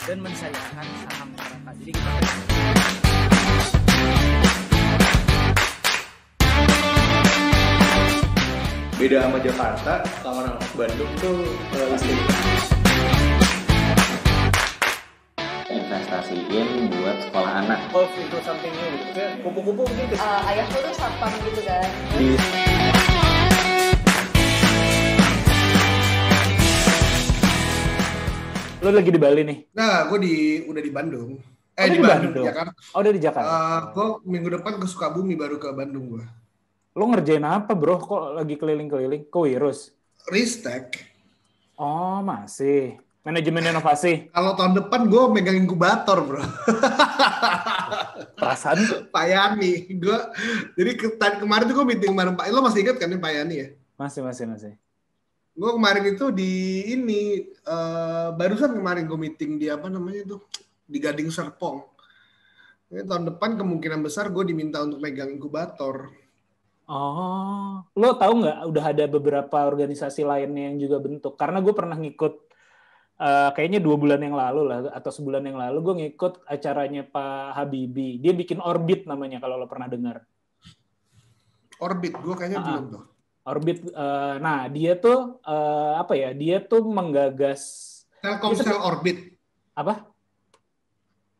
dan mensayangkan saham masyarakat. Jadi kita beda sama Jakarta, sama anak Bandung tuh investasiin buat sekolah anak. golf itu something new gitu. Kayak kupu-kupu gitu. Ayahku tuh satpam gitu kan. Lo lagi di Bali nih? Nah, gue udah di Bandung. Di Bandung. Jakarta. Oh, udah di Jakarta. Gue minggu depan ke Sukabumi baru ke Bandung gue. Lo ngerjain apa, bro? Kok lagi keliling-keliling? Ke Wirus? Ristek. Oh, masih. Manajemen inovasi. Kalau tahun depan gue megang inkubator, bro. Perasaan? Pak Yani. Jadi kemarin tuh gue meeting bareng Pak. Lo masih ingat kan Pak Yani ya? Masih. Gue kemarin itu barusan kemarin gue meeting di apa namanya tuh, di Gading Serpong. Ini tahun depan kemungkinan besar gue diminta untuk megang inkubator. Oh, lo tahu nggak? Udah ada beberapa organisasi lainnya yang juga bentuk. Karena gue pernah ngikut, kayaknya 2 bulan yang lalu lah, atau sebulan yang lalu gue ngikut acaranya Pak Habibie. Dia bikin Orbit namanya, kalau lo pernah dengar. Orbit, gue kayaknya belum tuh. Orbit, nah dia tuh apa ya? Dia tuh menggagas Telkomsel Orbit. apa?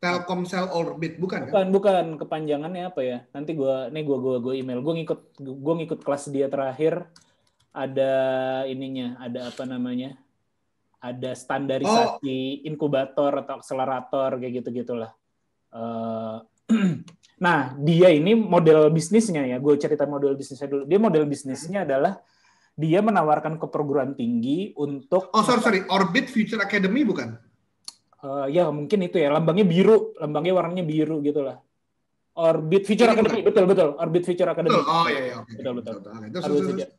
Telkomsel Orbit bukan kan? Bukan kepanjangannya apa ya? Nanti gue email. Gue ngikut kelas dia terakhir. Ada ininya, ada apa namanya? Ada standarisasi inkubator atau akselerator kayak gitu-gitulah. Nah, dia ini model bisnisnya ya. Gue cerita model bisnisnya dulu. Dia model bisnisnya adalah dia menawarkan ke perguruan tinggi untuk sorry. Orbit Future Academy bukan? Ya mungkin itu ya, lambangnya warnanya biru gitulah. Orbit Future Academy, betul. Orbit Future Academy. Oh iya. Betul.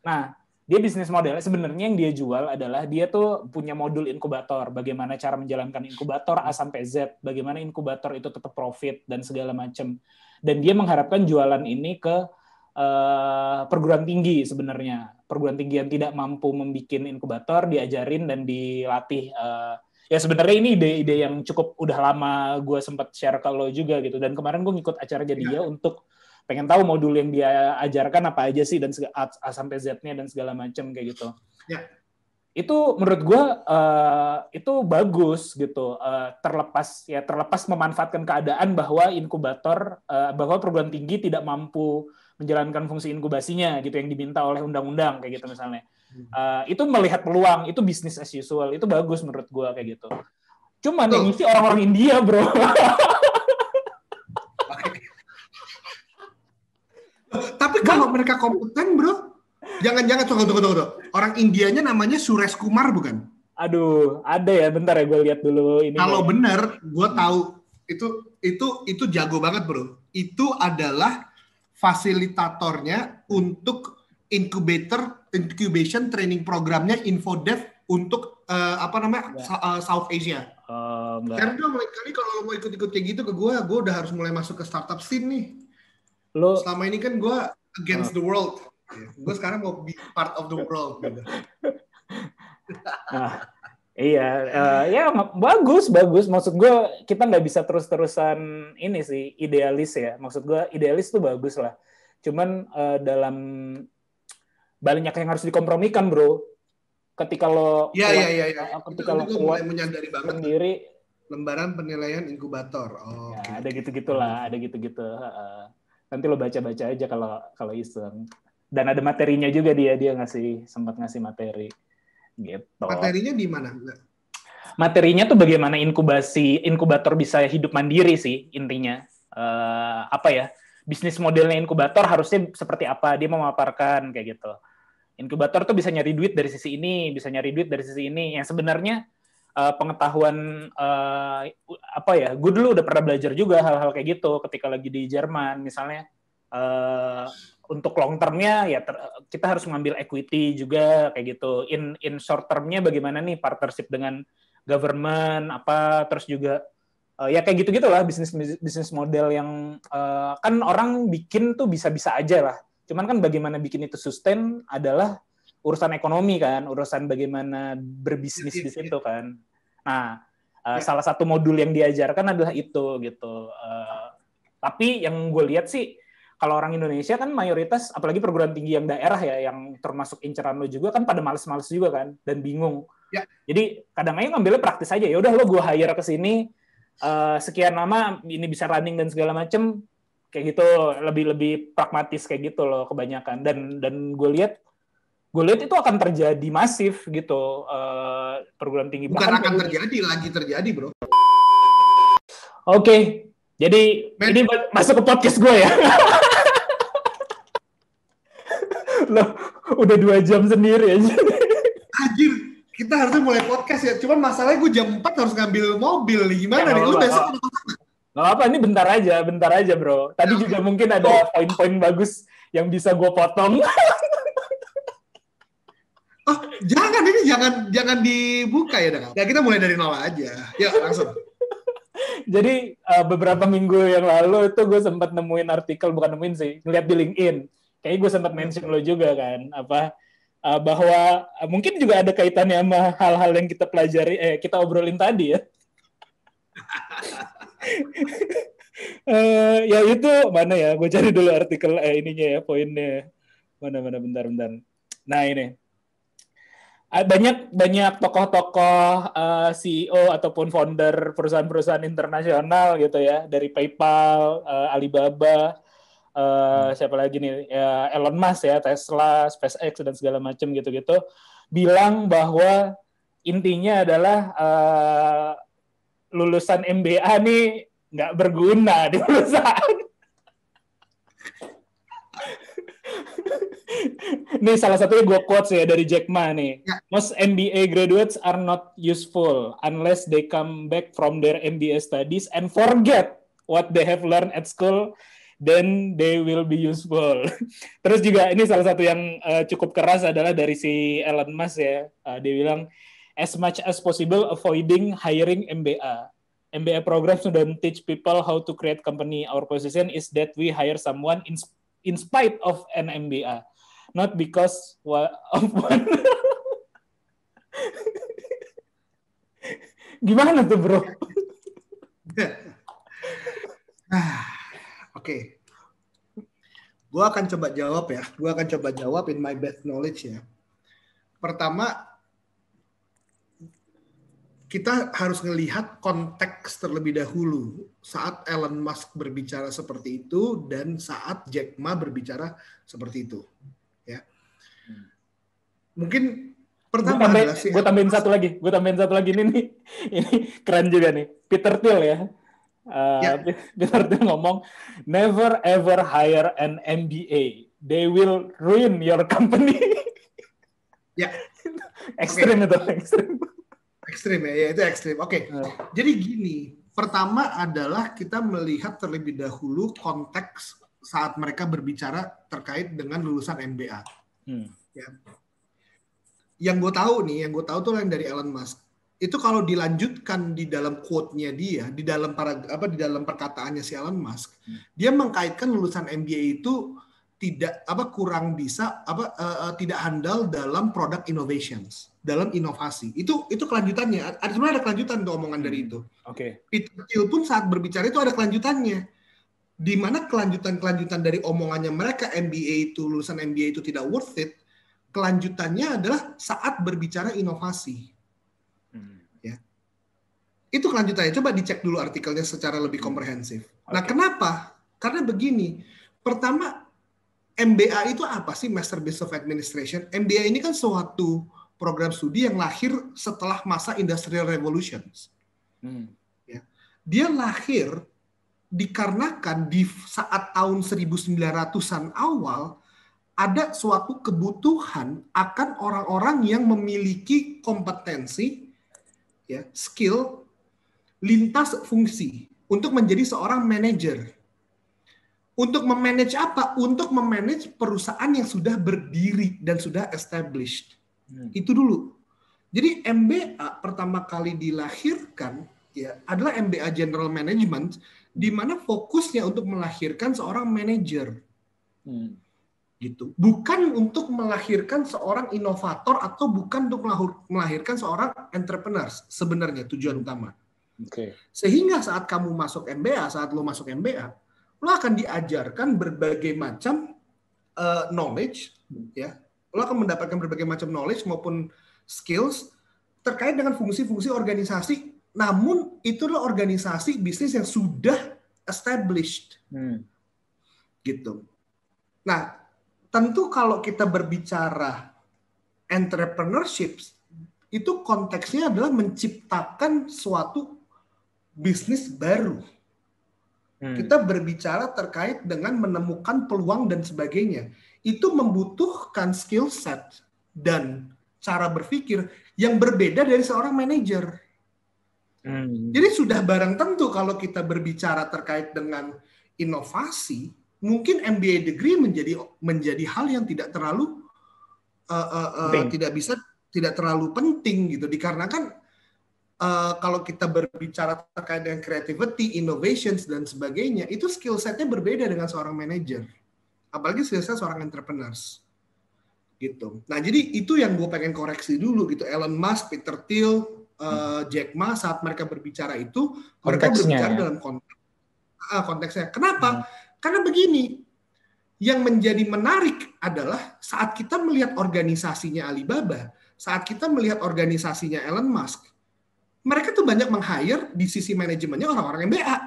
Nah, dia bisnis modelnya sebenarnya yang dia jual adalah dia tuh punya modul inkubator, bagaimana cara menjalankan inkubator A sampai Z, bagaimana inkubator itu tetap profit dan segala macam. Dan dia mengharapkan jualan ini ke perguruan tinggi sebenarnya. Perguruan tinggi yang tidak mampu membuat inkubator diajarin dan dilatih. Ya sebenarnya ini ide-ide yang cukup udah lama gue sempat share ke lo juga gitu. Dan kemarin gue ngikut acaranya dia untuk pengen tahu modul yang dia ajarkan apa aja sih dan A sampai Z-nya dan segala macam kayak gitu. Ya. Itu menurut gue itu bagus gitu. Terlepas memanfaatkan keadaan bahwa inkubator, bahwa perguruan tinggi tidak mampu menjalankan fungsi inkubasinya gitu yang diminta oleh undang-undang kayak gitu misalnya. Itu melihat peluang, itu bisnis as usual, itu bagus menurut gue kayak gitu. Cuman yang isi orang-orang India, bro. Tapi kalau mereka kompeten, bro, jangan tunggu. Orang Indianya namanya Suresh Kumar bukan? Aduh, ada ya, bentar ya gue lihat dulu ini. Kalau benar, gue tahu itu jago banget, bro. Itu adalah fasilitatornya untuk incubation training programnya InfoDev untuk South Asia. Karena mulai kali kalau lo mau ikut-ikut kayak gitu ke gue udah harus mulai masuk ke startup scene nih. Selama ini kan gue against the world. Gue sekarang mau be part of the world. Gitu. Ya bagus. Maksud gue kita nggak bisa terus-terusan ini sih idealis ya. Maksud gue idealis tuh bagus lah. Cuman dalam banyak yang harus dikompromikan, bro. Ketika lo ketika lo kuat menyadari banget sendiri lembaran penilaian inkubator. Ada gitu-gitulah, ada gitu-gitu. Nanti lo baca-baca aja kalau iseng. Dan ada materinya juga dia sempat ngasih materi. Gitu. Materinya di mana? Materinya tuh bagaimana inkubator bisa hidup mandiri sih intinya. Bisnis modelnya inkubator harusnya seperti apa, dia memaparkan kayak gitu. Inkubator tuh bisa nyari duit dari sisi ini, bisa nyari duit dari sisi ini. Yang sebenarnya pengetahuan gue dulu udah pernah belajar juga hal-hal kayak gitu ketika lagi di Jerman misalnya. Untuk long termnya ya kita harus mengambil equity juga kayak gitu. In short termnya bagaimana nih partnership dengan government terus juga ya kayak gitu-gitulah bisnis model yang kan orang bikin tuh bisa-bisa aja lah. Cuman kan bagaimana bikin itu sustain adalah urusan ekonomi kan, urusan bagaimana berbisnis di situ kan. Nah, Salah satu modul yang diajarkan adalah itu gitu. Tapi yang gue lihat sih, kalau orang Indonesia kan mayoritas, apalagi perguruan tinggi yang daerah ya, yang termasuk inceran lo juga kan pada males-males juga kan, dan bingung. Ya. Jadi kadang aja ngambilnya praktis aja. Ya udah lo gue hire ke sini, sekian lama ini bisa running dan segala macem, kayak gitu, lebih pragmatis kayak gitu loh kebanyakan. Dan gue lihat itu akan terjadi masif gitu, perguruan tinggi. Bukan akan terjadi, lagi terjadi bro. Oke. Jadi ini masuk ke podcast gue ya. Loh, udah 2 jam sendiri aja. Anjir, kita harusnya mulai podcast ya. Cuman masalahnya gue jam 4 harus ngambil mobil. Gimana nih? Lu besok nggak apa, ini bentar aja bro. Tadi juga mungkin ada poin-poin bagus yang bisa gue potong. Oh, jangan dibuka ya, Dang. Ya kita mulai dari nol aja. Yuk, langsung. Jadi beberapa minggu yang lalu itu gue sempat nemuin artikel, bukan nemuin sih, ngeliat di LinkedIn. Kayaknya gue sempat mention lo juga kan, bahwa mungkin juga ada kaitannya sama hal-hal yang kita pelajari, kita obrolin tadi ya. Ya itu mana ya? Gue cari dulu artikel ininya ya, poinnya. Mana bentar. Nah ini. Banyak tokoh-tokoh CEO ataupun founder perusahaan-perusahaan internasional gitu ya, dari PayPal, Alibaba, siapa lagi nih, ya, Elon Musk ya, Tesla, SpaceX dan segala macam gitu-gitu, bilang bahwa intinya adalah lulusan MBA nih nggak berguna di perusahaan. Ini salah satunya gue quotes ya dari Jack Ma nih. Most MBA graduates are not useful unless they come back from their MBA studies and forget what they have learned at school, then they will be useful. Terus juga ini salah satu yang cukup keras adalah dari si Elon Musk ya. Dia bilang, as much as possible avoiding hiring MBA. MBA programs don't teach people how to create company. Our position is that we hire someone in spite of an MBA. Not because of one. Gimana tuh bro? Oke. Gue akan coba jawab ya. Gue akan coba jawab in my best knowledge ya. Pertama, kita harus melihat konteks terlebih dahulu saat Elon Musk berbicara seperti itu dan saat Jack Ma berbicara seperti itu. Ya. Mungkin pertama adalah gue tambahin satu lagi ini keren juga nih, Peter Thiel ya. Peter Thiel ngomong, never ever hire an MBA, they will ruin your company. Ya, ekstrim itu, ekstrim ya, itu ekstrim. Oke. Jadi gini, pertama adalah kita melihat terlebih dahulu konteks saat mereka berbicara terkait dengan lulusan MBA. Ya. Yang gue tahu tuh yang dari Elon Musk. Itu kalau dilanjutkan di dalam quote-nya dia, di dalam perkataannya si Elon Musk, dia mengkaitkan lulusan MBA itu tidak tidak handal dalam product innovations, dalam inovasi. Itu kelanjutannya. Sebenarnya ada kelanjutan tuh omongan dari itu. Oke. Peter Thiel pun saat berbicara itu ada kelanjutannya. Di mana kelanjutan dari omongannya mereka lulusan MBA itu tidak worth it. Kelanjutannya adalah saat berbicara inovasi. Ya. Itu kelanjutannya. Coba dicek dulu artikelnya secara lebih komprehensif. Okay. Nah, kenapa? Karena begini. Pertama, MBA itu apa sih? Master Business of Administration. MBA ini kan suatu program studi yang lahir setelah masa Industrial Revolutions. Ya. Dia lahir dikarenakan di saat tahun 1900-an awal ada suatu kebutuhan akan orang-orang yang memiliki kompetensi, ya, skill, lintas fungsi untuk menjadi seorang manajer. Untuk memanage apa? Untuk memanage perusahaan yang sudah berdiri dan sudah established. Itu dulu. Jadi MBA pertama kali dilahirkan ya adalah MBA General Management, di mana fokusnya untuk melahirkan seorang manajer. Gitu. Bukan untuk melahirkan seorang inovator atau bukan untuk melahirkan seorang entrepreneur sebenarnya tujuan utama. Oke. Sehingga saat kamu masuk MBA, saat lo masuk MBA, lo akan diajarkan berbagai macam knowledge, ya. Lo akan mendapatkan berbagai macam knowledge maupun skills terkait dengan fungsi-fungsi organisasi. Namun itulah organisasi bisnis yang sudah established, gitu. Nah, tentu kalau kita berbicara entrepreneurship, itu konteksnya adalah menciptakan suatu bisnis baru. Kita berbicara terkait dengan menemukan peluang dan sebagainya. Itu membutuhkan skill set dan cara berpikir yang berbeda dari seorang manajer. Jadi sudah barang tentu kalau kita berbicara terkait dengan inovasi, mungkin MBA degree menjadi hal yang tidak terlalu tidak terlalu penting gitu, dikarenakan kalau kita berbicara terkait dengan creativity, innovations dan sebagainya, itu skill setnya berbeda dengan seorang manager, apalagi skill set seorang entrepreneurs gitu. Nah, jadi itu yang gue pengen koreksi dulu gitu. Elon Musk, Peter Thiel, Jack Ma, saat mereka berbicara itu, mereka berbicara dalam konteksnya. Kenapa? Karena begini, yang menjadi menarik adalah saat kita melihat organisasinya Alibaba, saat kita melihat organisasinya Elon Musk, mereka tuh banyak meng-hire di sisi manajemennya orang-orang MBA.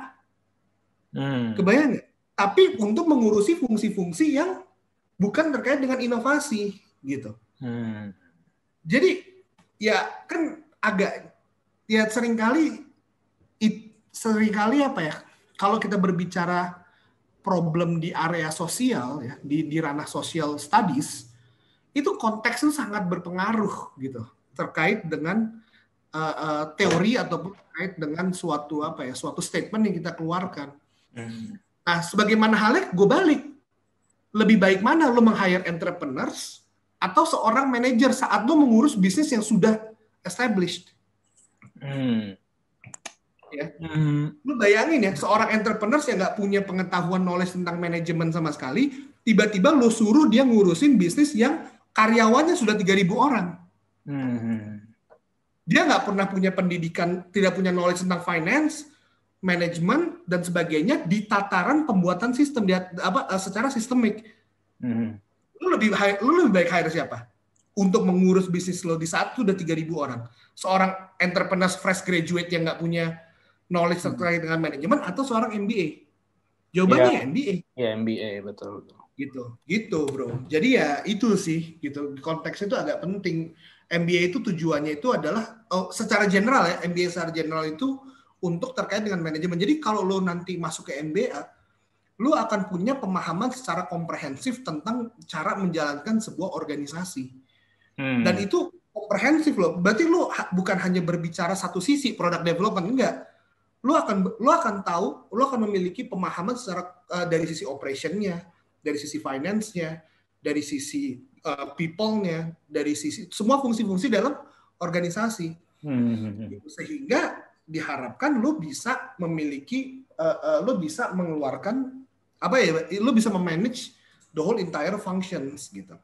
Kebayang nggak? Tapi untuk mengurusi fungsi-fungsi yang bukan terkait dengan inovasi, gitu. Jadi ya kan agak ya seringkali apa ya? Kalau kita berbicara problem di area sosial ya, di ranah social studies, itu konteks itu sangat berpengaruh gitu terkait dengan teori ataupun terkait dengan suatu statement yang kita keluarkan. Nah, sebagaimana halnya gue balik, lebih baik mana lo meng-hire entrepreneurs atau seorang manajer saat lo mengurus bisnis yang sudah established. Ya. Lu bayangin ya, seorang entrepreneurs yang nggak punya pengetahuan knowledge tentang manajemen sama sekali, tiba-tiba lu suruh dia ngurusin bisnis yang karyawannya sudah 3.000 orang. Dia nggak pernah punya pendidikan, tidak punya knowledge tentang finance, manajemen, dan sebagainya di tataran pembuatan sistem, secara sistemik. Lu lebih baik hire siapa? Untuk mengurus bisnis lo di saat itu udah 3.000 orang. Seorang entrepreneur fresh graduate yang nggak punya knowledge terkait dengan manajemen atau seorang MBA? Jawabannya MBA. Ya MBA, betul. Gitu bro. Jadi ya itu sih gitu. Konteks itu agak penting. MBA itu tujuannya itu adalah secara general ya, MBA secara general itu untuk terkait dengan manajemen. Jadi kalau lo nanti masuk ke MBA, lo akan punya pemahaman secara komprehensif tentang cara menjalankan sebuah organisasi. Dan itu komprehensif loh. Berarti lo bukan hanya berbicara satu sisi product development, enggak. Lo akan tahu, lo akan memiliki pemahaman secara dari sisi operation-nya, dari sisi finance-nya, dari sisi people-nya, dari sisi semua fungsi-fungsi dalam organisasi. Sehingga diharapkan lo bisa memiliki, lo bisa mengeluarkan lo bisa memanage the whole entire functions gitu.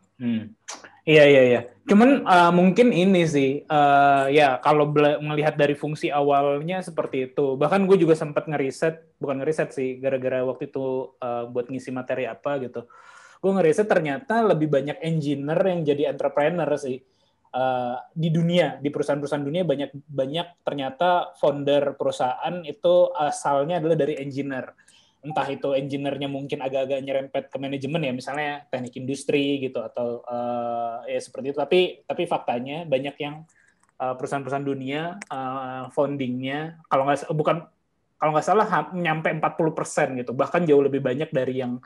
Iya. Cuman mungkin ini sih, ya kalau melihat dari fungsi awalnya seperti itu. Bahkan gue juga sempat bukan ngeriset sih, gara-gara waktu itu buat ngisi materi apa gitu. Gue ngeriset ternyata lebih banyak engineer yang jadi entrepreneur sih. Di dunia, di perusahaan-perusahaan dunia banyak ternyata founder perusahaan itu asalnya adalah dari engineer. Entah itu engineer-nya mungkin agak-agak nyerempet ke manajemen ya, misalnya teknik industri gitu atau ya seperti itu. Tapi faktanya banyak yang perusahaan-perusahaan dunia founding-nya kalau nggak salah nyampe 40% gitu, bahkan jauh lebih banyak dari yang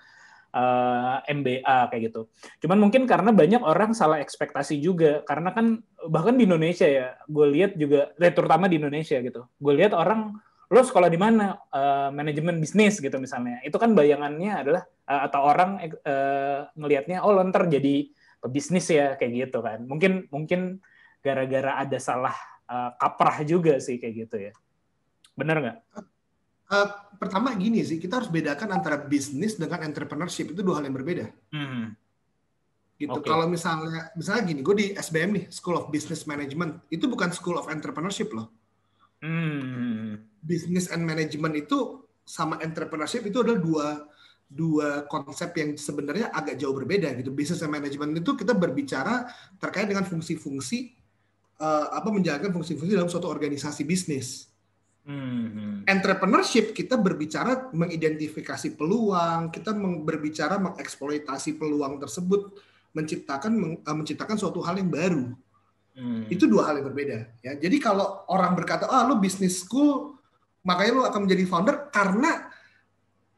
MBA kayak gitu. Cuman mungkin karena banyak orang salah ekspektasi juga, karena kan bahkan di Indonesia ya, gue lihat juga, terutama di Indonesia gitu, gue lihat orang, lo sekolah di mana? Manajemen bisnis gitu misalnya. Itu kan bayangannya adalah atau orang ngelihatnya lo ntar jadi pebisnis ya kayak gitu kan. Mungkin gara-gara ada salah kaprah juga sih kayak gitu ya. Benar nggak? Pertama gini sih, kita harus bedakan antara bisnis dengan entrepreneurship, itu dua hal yang berbeda. Gitu. Okay. Kalau misalnya gini, gue di SBM nih, School of Business Management, itu bukan School of Entrepreneurship loh. business and management itu sama entrepreneurship itu adalah dua konsep yang sebenarnya agak jauh berbeda gitu. Business and management itu kita berbicara terkait dengan fungsi-fungsi menjalankan fungsi-fungsi dalam suatu organisasi bisnis. Entrepreneurship kita berbicara mengidentifikasi peluang, kita berbicara mengeksploitasi peluang tersebut, menciptakan suatu hal yang baru. Itu dua hal yang berbeda. Ya. Jadi kalau orang berkata, lu business school, makanya lu akan menjadi founder, karena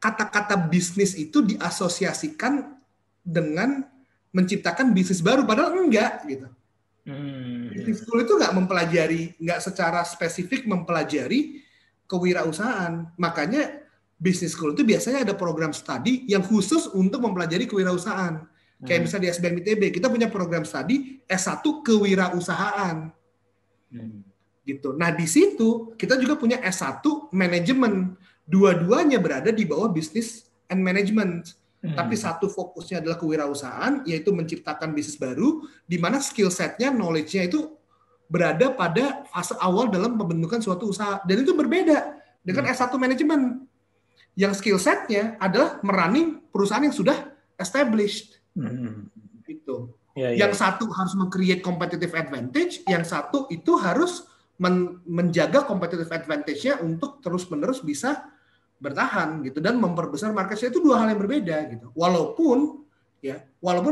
kata-kata bisnis itu diasosiasikan dengan menciptakan bisnis baru, padahal enggak gitu. Business school itu nggak secara spesifik mempelajari kewirausahaan. Makanya business school itu biasanya ada program studi yang khusus untuk mempelajari kewirausahaan. Kayak misalnya di SBM ITB, kita punya program studi S1 kewirausahaan. Gitu. Nah, di situ kita juga punya S1 manajemen. Dua-duanya berada di bawah business and management. Tapi satu fokusnya adalah kewirausahaan, yaitu menciptakan bisnis baru, di mana skill set-nya, knowledge-nya itu berada pada fase awal dalam pembentukan suatu usaha. Dan itu berbeda dengan S1 manajemen. Yang skill set-nya adalah merunning perusahaan yang sudah established. Gitu. Yang satu harus meng-create competitive advantage, yang satu itu harus menjaga competitive advantage-nya untuk terus-menerus bisa bertahan gitu dan memperbesar market share. Itu dua hal yang berbeda gitu. Walaupun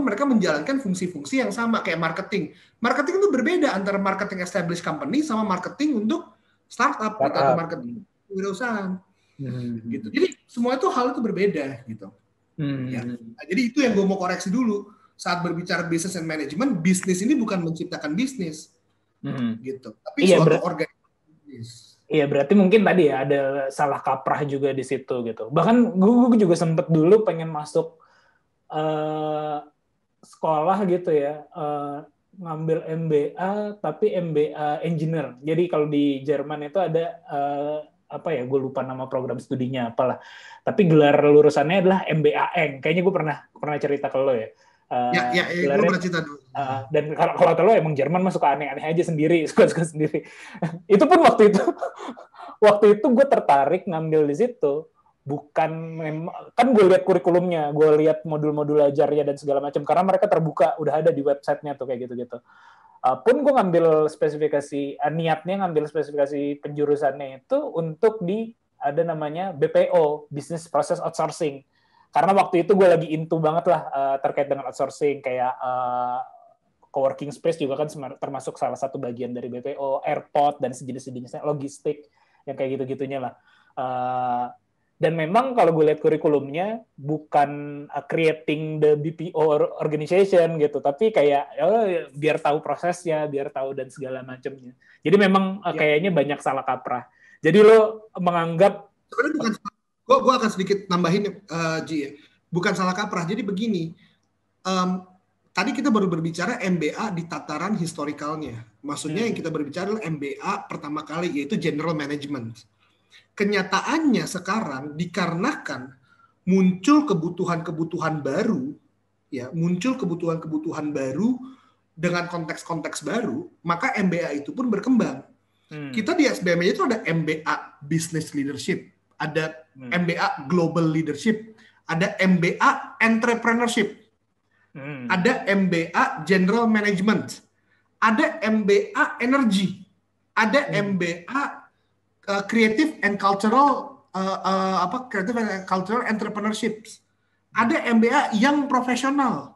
mereka menjalankan fungsi-fungsi yang sama kayak marketing. Marketing itu berbeda antara marketing established company sama marketing untuk startup atau marketing wirausahaan. Gitu. Jadi semua itu hal itu berbeda gitu. Ya. Nah, jadi itu yang gue mau koreksi dulu. Saat berbicara business and management, bisnis ini bukan menciptakan bisnis. Gitu. Tapi suatu organisasi bisnis. Iya, berarti mungkin tadi ya ada salah kaprah juga di situ gitu. Bahkan gue juga sempet dulu pengen masuk sekolah gitu ya, ngambil MBA tapi MBA engineer. Jadi kalau di Jerman itu ada gue lupa nama program studinya apalah. Tapi gelar lulusannya adalah MBA Eng. Kayaknya gue pernah cerita ke lo ya. Gue pernah cerita dulu. Dan kalau lo emang Jerman mah suka aneh-aneh aja sendiri, suka sendiri. Itu pun waktu itu gue tertarik ngambil di situ, bukan kan gue lihat kurikulumnya, gue lihat modul-modul ajarnya dan segala macam, karena mereka terbuka, udah ada di websitenya tuh kayak gitu-gitu. Pun gue ngambil spesifikasi, niatnya ngambil spesifikasi penjurusannya itu untuk ada namanya BPO, Business Process Outsourcing. Karena waktu itu gue lagi into banget lah terkait dengan outsourcing, kayak coworking space juga kan termasuk salah satu bagian dari BPO, airport dan sejenis-sejenisnya, logistik yang kayak gitu-gitunya lah. Dan memang kalau gue lihat kurikulumnya bukan creating the BPO organization gitu, tapi kayak biar tahu prosesnya, biar tahu dan segala macamnya. Jadi memang kayaknya banyak salah kaprah. Jadi lo menganggap sebenarnya bukan. Gue akan sedikit nambahin, Ji. Bukan salah kaprah. Jadi begini, tadi kita baru berbicara MBA di tataran historikalnya. Maksudnya yang kita berbicara adalah MBA pertama kali, yaitu General Management. Kenyataannya sekarang dikarenakan muncul kebutuhan-kebutuhan baru, muncul kebutuhan-kebutuhan baru dengan konteks-konteks baru, maka MBA itu pun berkembang. Kita di SBM itu ada MBA Business Leadership, ada MBA Global Leadership, ada MBA Entrepreneurship, ada MBA General Management, ada MBA Energy, ada MBA Creative and Cultural Creative and Cultural Entrepreneurship, ada MBA Young Professional.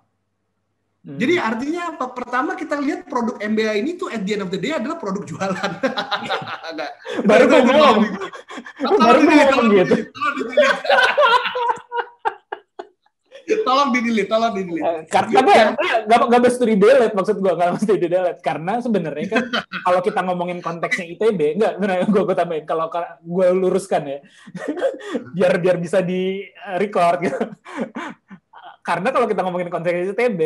Jadi artinya apa? Pertama kita lihat produk MBA ini tuh at the end of the day adalah produk jualan. Baru gue ngomong. Gitu. Tolong di-delete. Karena nggak mesti di-delete, maksud gue nggak mesti di-delete. Karena sebenarnya kan kalau kita ngomongin konteksnya ITB, gue tambahin, kalau gue luruskan ya, biar bisa di-record gitu. Karena kalau kita ngomongin konteks ITB,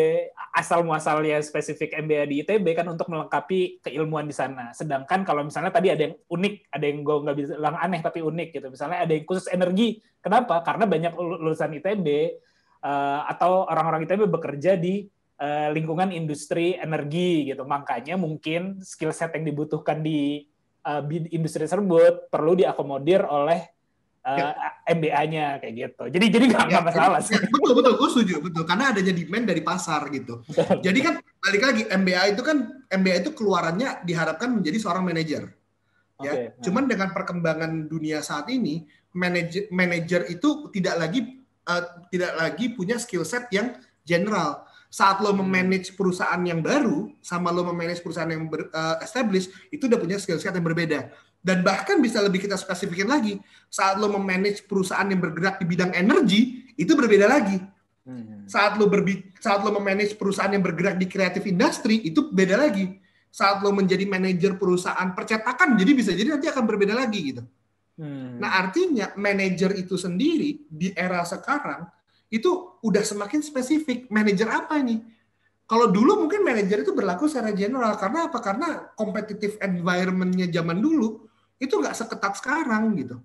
asal muasalnya spesifik MBA di ITB kan untuk melengkapi keilmuan di sana. Sedangkan kalau misalnya tadi ada yang unik, ada yang gue nggak bisa bilang aneh tapi unik gitu. Misalnya ada yang khusus energi. Kenapa? Karena banyak lulusan ITB atau orang-orang ITB bekerja di lingkungan industri energi gitu. Makanya mungkin skill set yang dibutuhkan di industri tersebut perlu diakomodir oleh MBA-nya kayak gitu. Jadi nggak masalah sih. Betul, gue setuju, betul. Karena adanya demand dari pasar gitu. Jadi kan balik lagi MBA itu keluarannya diharapkan menjadi seorang manajer. Ya, cuman dengan perkembangan dunia saat ini, manajer itu tidak lagi punya skill set yang general. Saat lo memanage perusahaan yang baru sama lo memanage perusahaan yang established, itu udah punya skill set yang berbeda. Dan bahkan bisa lebih kita spesifikin lagi, saat lo memanage perusahaan yang bergerak di bidang energi, itu berbeda lagi. Saat lo memanage perusahaan yang bergerak di creative industry, itu beda lagi. Saat lo menjadi manajer perusahaan percetakan, bisa jadi nanti akan berbeda lagi gitu. Nah artinya manajer itu sendiri di era sekarang itu udah semakin spesifik. Manajer apa ini? Kalau dulu mungkin manajer itu berlaku secara general. Karena apa? Karena competitive environment-nya zaman dulu itu nggak seketat sekarang gitu.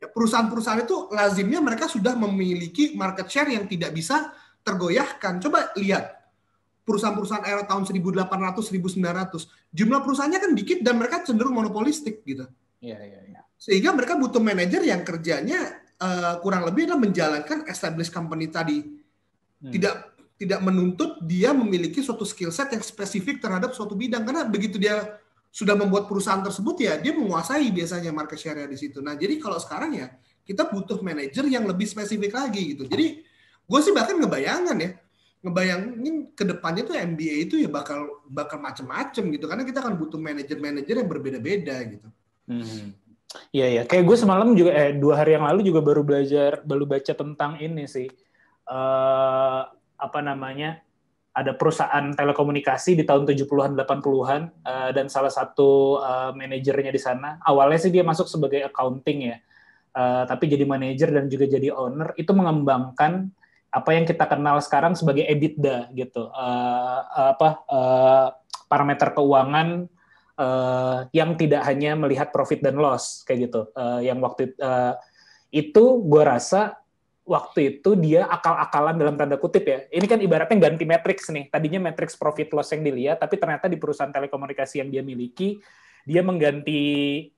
Perusahaan-perusahaan itu lazimnya mereka sudah memiliki market share yang tidak bisa tergoyahkan. Coba lihat perusahaan-perusahaan era tahun 1800, 1900, jumlah perusahaannya kan dikit dan mereka cenderung monopolistik gitu. Sehingga mereka butuh manajer yang kerjanya kurang lebih adalah menjalankan established company tadi. Tidak menuntut dia memiliki suatu skill set yang spesifik terhadap suatu bidang, karena begitu dia sudah membuat perusahaan tersebut ya dia menguasai biasanya market share-nya di situ. Nah, jadi kalau sekarang ya kita butuh manajer yang lebih spesifik lagi gitu. Jadi gue sih bahkan ngebayangin ke depannya tuh MBA itu ya bakal macam-macam gitu, karena kita akan butuh manajer-manajer yang berbeda-beda gitu. Iya. Kayak gue semalam juga 2 hari yang lalu juga baru baca tentang ini sih. Ada perusahaan telekomunikasi di tahun 70-an 80-an dan salah satu manajernya di sana awalnya sih dia masuk sebagai accounting ya. Tapi jadi manajer dan juga jadi owner, itu mengembangkan apa yang kita kenal sekarang sebagai EBITDA gitu. Parameter keuangan yang tidak hanya melihat profit dan loss kayak gitu. Yang waktu itu gue rasa waktu itu dia akal-akalan dalam tanda kutip ya. Ini kan ibaratnya ganti matriks nih. Tadinya matriks profit loss yang dilihat, tapi ternyata di perusahaan telekomunikasi yang dia miliki, dia mengganti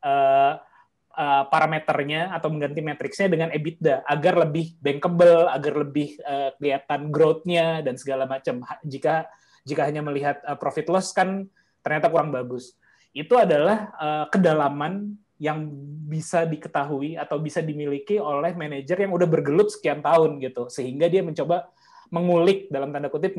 parameternya atau mengganti matriksnya dengan EBITDA agar lebih bankable, agar lebih kelihatan growth-nya dan segala macam. Jika hanya melihat profit loss kan ternyata kurang bagus. Itu adalah kedalaman yang bisa diketahui atau bisa dimiliki oleh manajer yang udah bergelut sekian tahun gitu, sehingga dia mencoba mengulik dalam tanda kutip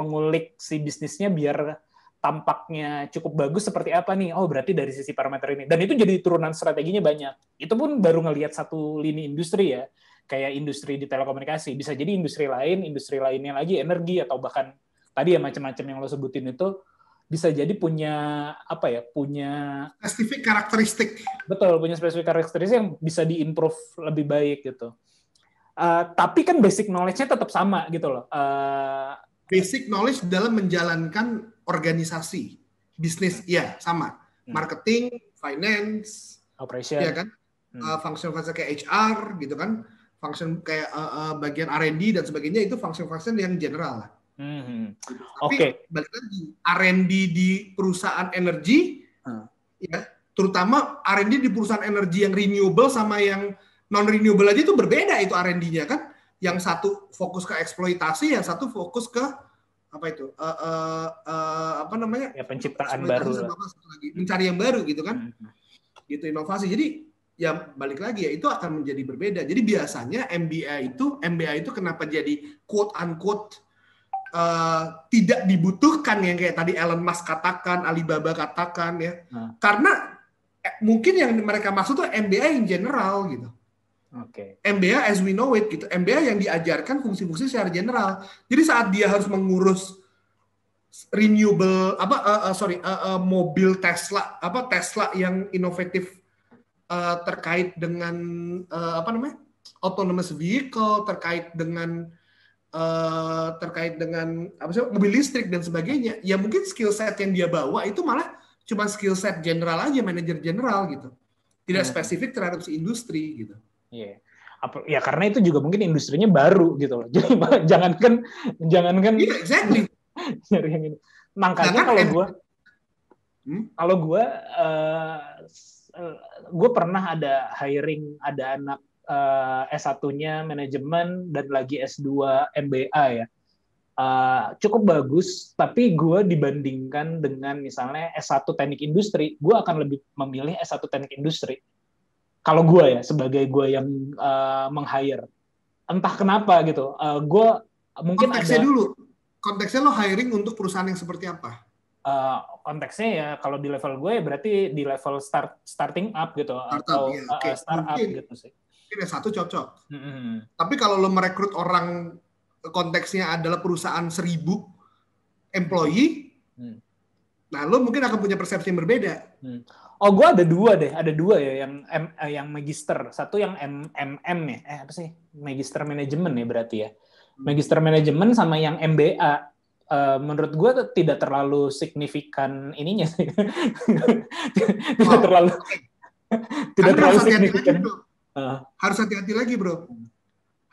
si bisnisnya biar tampaknya cukup bagus seperti apa nih. Oh berarti dari sisi parameter ini, dan itu jadi turunan strateginya banyak. Itu pun baru ngelihat satu lini industri ya, kayak industri di telekomunikasi, bisa jadi industri lainnya lagi energi atau bahkan tadi ya macam-macam yang lo sebutin itu bisa jadi punya spesifik karakteristik. Betul, punya spesifik karakteristik yang bisa diimprove lebih baik gitu. Tapi kan basic knowledge-nya tetap sama gitu loh. Basic knowledge dalam menjalankan organisasi bisnis ya sama. Marketing, finance, operation, ya kan? Function kayak HR gitu kan. Function kayak bagian R&D dan sebagainya, itu function yang general lah. Tapi balik lagi, R&D di perusahaan energi, ya, terutama R&D di perusahaan energi yang renewable sama yang non renewable aja itu berbeda itu R&D-nya kan. Yang satu fokus ke eksploitasi, yang satu fokus ke Ya, penciptaan baru, mencari yang baru gitu kan, gitu inovasi. Jadi ya balik lagi ya itu akan menjadi berbeda. Jadi biasanya MBA itu kenapa jadi quote unquote tidak dibutuhkan yang kayak tadi Elon Musk katakan, Alibaba katakan ya. Karena mungkin yang mereka maksud tuh MBA in general gitu. MBA as we know it gitu. MBA yang diajarkan fungsi-fungsi secara general. Jadi saat dia harus mengurus renewable mobil Tesla yang inovatif terkait dengan autonomous vehicle, terkait dengan mobil listrik dan sebagainya, ya mungkin skill set yang dia bawa itu malah cuma skill set general aja, manajer general gitu, tidak spesifik terhadap si industri gitu. Iya, ya karena itu juga mungkin industrinya baru gitu loh. Jadi jangankan. Iya, exactly. Yang ini. Makanya kalau gue gue pernah ada hiring ada anak S1-nya manajemen dan lagi S2 MBA ya. Cukup bagus, tapi gue dibandingkan dengan misalnya S1 teknik industri, gue akan lebih memilih S1 teknik industri. Kalau gue ya, sebagai gue yang meng-hire. Entah kenapa gitu. Gue mungkin konteksnya ada... dulu. Konteksnya lo hiring untuk perusahaan yang seperti apa? Konteksnya ya kalau di level gue berarti di level starting up gitu. Startup, atau ya. Okay. startup gitu sih. Mungkin S1 cocok. Tapi kalau lo merekrut orang konteksnya adalah perusahaan 1.000 employee, nah lo mungkin akan punya persepsi yang berbeda. Oh, gue ada dua ya yang magister, satu yang MM ya, apa sih, magister manajemen ya berarti ya, magister manajemen sama yang MBA. Menurut gue tidak terlalu signifikan ininya sih, tidak terlalu signifikan. Harus hati-hati lagi bro,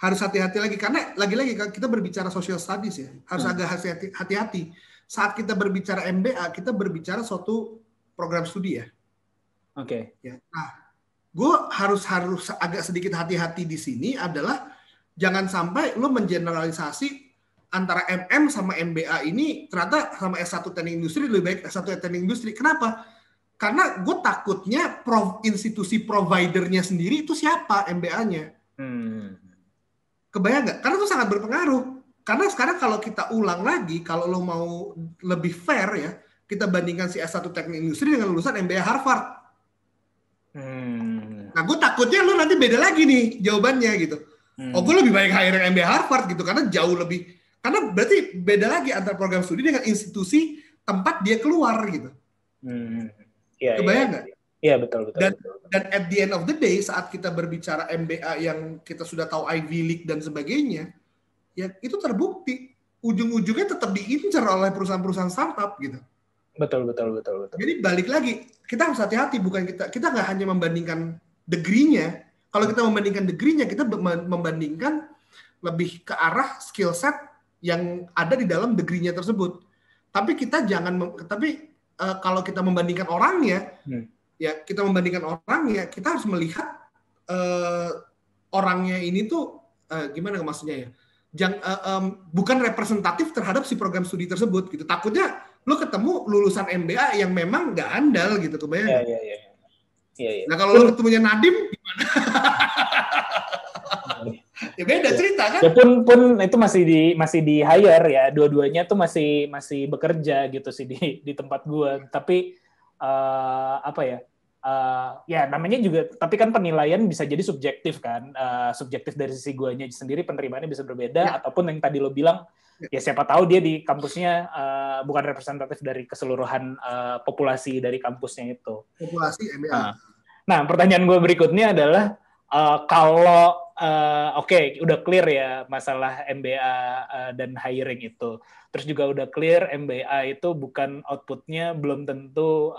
harus hati-hati lagi karena lagi-lagi kita berbicara social studies ya, harus agak hati-hati. Saat kita berbicara MBA, kita berbicara suatu program studi ya. Oke. Ya. Nah, gue harus agak sedikit hati-hati di sini adalah jangan sampai lo mengeneralisasi antara MM sama MBA ini ternyata sama S1 teknik industri lebih baik S1 teknik industri. Kenapa? Karena gue takutnya institusi providernya sendiri itu siapa MBA-nya. Kebayang nggak? Karena itu sangat berpengaruh. Karena sekarang kalau kita ulang lagi, kalau lo mau lebih fair ya, kita bandingkan si S1 teknik industri dengan lulusan MBA Harvard. Nah, gue takutnya lo nanti beda lagi nih jawabannya gitu. Oh, gue lebih baik hire MBA Harvard gitu, karena jauh lebih. Karena berarti beda lagi antara program studi dengan institusi tempat dia keluar gitu. Kebayang nggak? Iya, betul. Dan at the end of the day, saat kita berbicara MBA yang kita sudah tahu Ivy League dan sebagainya, ya itu terbukti. Ujung-ujungnya tetap diincar oleh perusahaan-perusahaan startup gitu. Betul. Jadi balik lagi, kita harus hati-hati. Bukan kita nggak hanya membandingkan degree-nya. Kalau kita membandingkan degree-nya, kita membandingkan lebih ke arah skill set yang ada di dalam degree-nya tersebut. Tapi kita kalau kita membandingkan orangnya, ya kita membandingkan orangnya, kita harus melihat orangnya ini tuh gimana maksudnya ya? Bukan representatif terhadap si program studi tersebut gitu. Takutnya lo ketemu lulusan MBA yang memang nggak andal gitu, kebayang? Iya. Nah kalau lo ketemunya Nadim gimana? Ya beda cerita kan? Ya pun itu masih di hire ya, dua-duanya tuh masih bekerja gitu sih di tempat gua. Tapi ya namanya juga, tapi kan penilaian bisa jadi subjektif kan, subjektif dari sisi guanya sendiri, penerimaannya bisa berbeda, ataupun yang tadi lo bilang, ya siapa tahu dia di kampusnya bukan representatif dari keseluruhan populasi dari kampusnya itu. Populasi MBA. Nah, pertanyaan gue berikutnya adalah kalau udah clear ya masalah MBA dan hiring itu. Terus juga udah clear MBA itu bukan outputnya belum tentu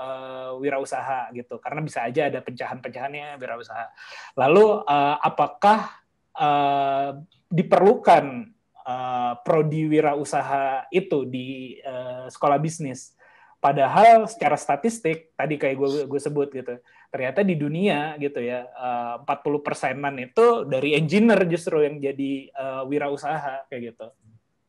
wirausaha gitu, karena bisa aja ada pecahan-pecahannya wirausaha. Lalu apakah diperlukan prodi wirausaha itu di sekolah bisnis? Padahal secara statistik tadi kayak gue sebut gitu, ternyata di dunia gitu ya 40%-an itu dari engineer justru yang jadi wirausaha kayak gitu.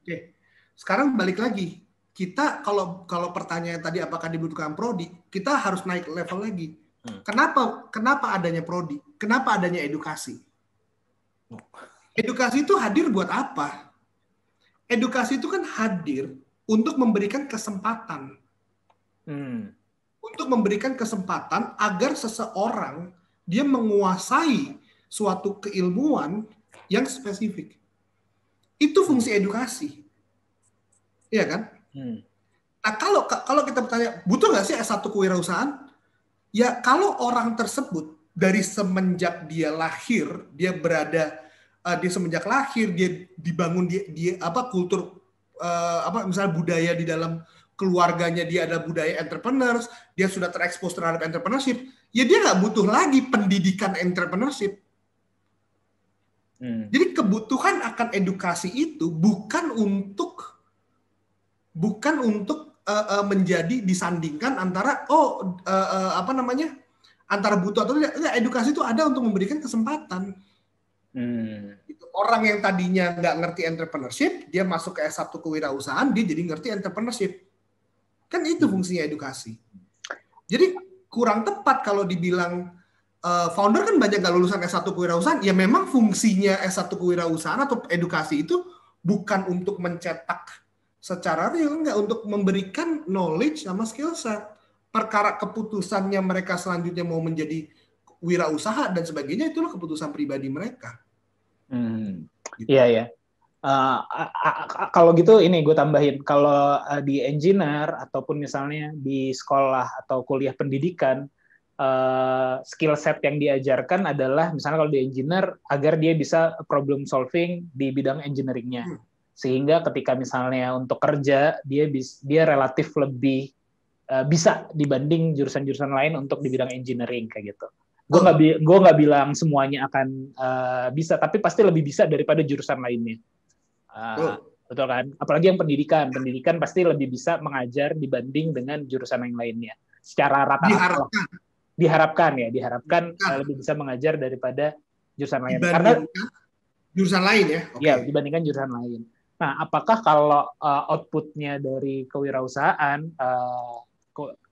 Oke. Sekarang balik lagi, kita kalau pertanyaan tadi apakah dibutuhkan prodi, kita harus naik level lagi. Kenapa adanya prodi? Kenapa adanya edukasi? Edukasi itu hadir buat apa? Edukasi itu kan hadir untuk memberikan kesempatan. Untuk memberikan kesempatan agar seseorang dia menguasai suatu keilmuan yang spesifik. Itu fungsi edukasi. Iya kan? Nah, kalau kita bertanya, butuh nggak sih S1 kewirausahaan? Ya, kalau orang tersebut dari semenjak dia lahir, dia semenjak lahir dia dibangun dia kultur misalnya budaya di dalam keluarganya, dia ada budaya entrepreneurs, dia sudah terekspos terhadap entrepreneurship, ya dia nggak butuh lagi pendidikan entrepreneurship. Jadi kebutuhan akan edukasi itu bukan untuk menjadi disandingkan antara antara butuh atau tidak. Enggak, edukasi itu ada untuk memberikan kesempatan. Gitu. Orang yang tadinya nggak ngerti entrepreneurship, dia masuk ke S1 kewirausahaan, dia jadi ngerti entrepreneurship. Kan itu fungsinya edukasi. Jadi kurang tepat kalau dibilang founder kan banyak nggak lulusan S1 kewirausahaan. Ya memang fungsinya S1 kewirausahaan atau edukasi itu bukan untuk mencetak secara real, enggak, untuk memberikan knowledge sama skill set. Perkara keputusannya mereka selanjutnya mau menjadi wirausaha dan sebagainya, itulah keputusan pribadi mereka. Gitu. Iya ya. Kalau gitu ini gue tambahin, kalau di engineer ataupun misalnya di sekolah atau kuliah pendidikan, skill set yang diajarkan adalah misalnya kalau di engineer agar dia bisa problem solving di bidang engineeringnya, sehingga ketika misalnya untuk kerja dia relatif lebih bisa dibanding jurusan-jurusan lain untuk di bidang engineering kayak gitu. Gue nggak bilang semuanya akan bisa, tapi pasti lebih bisa daripada jurusan lainnya. Betul kan? Apalagi yang pendidikan pasti lebih bisa mengajar dibanding dengan jurusan yang lainnya. Secara rata-rata diharapkan lebih bisa mengajar daripada jurusan lain. Karena jurusan lain ya? Okay. Ya, dibandingkan jurusan lain. Nah, apakah kalau outputnya dari kewirausahaan,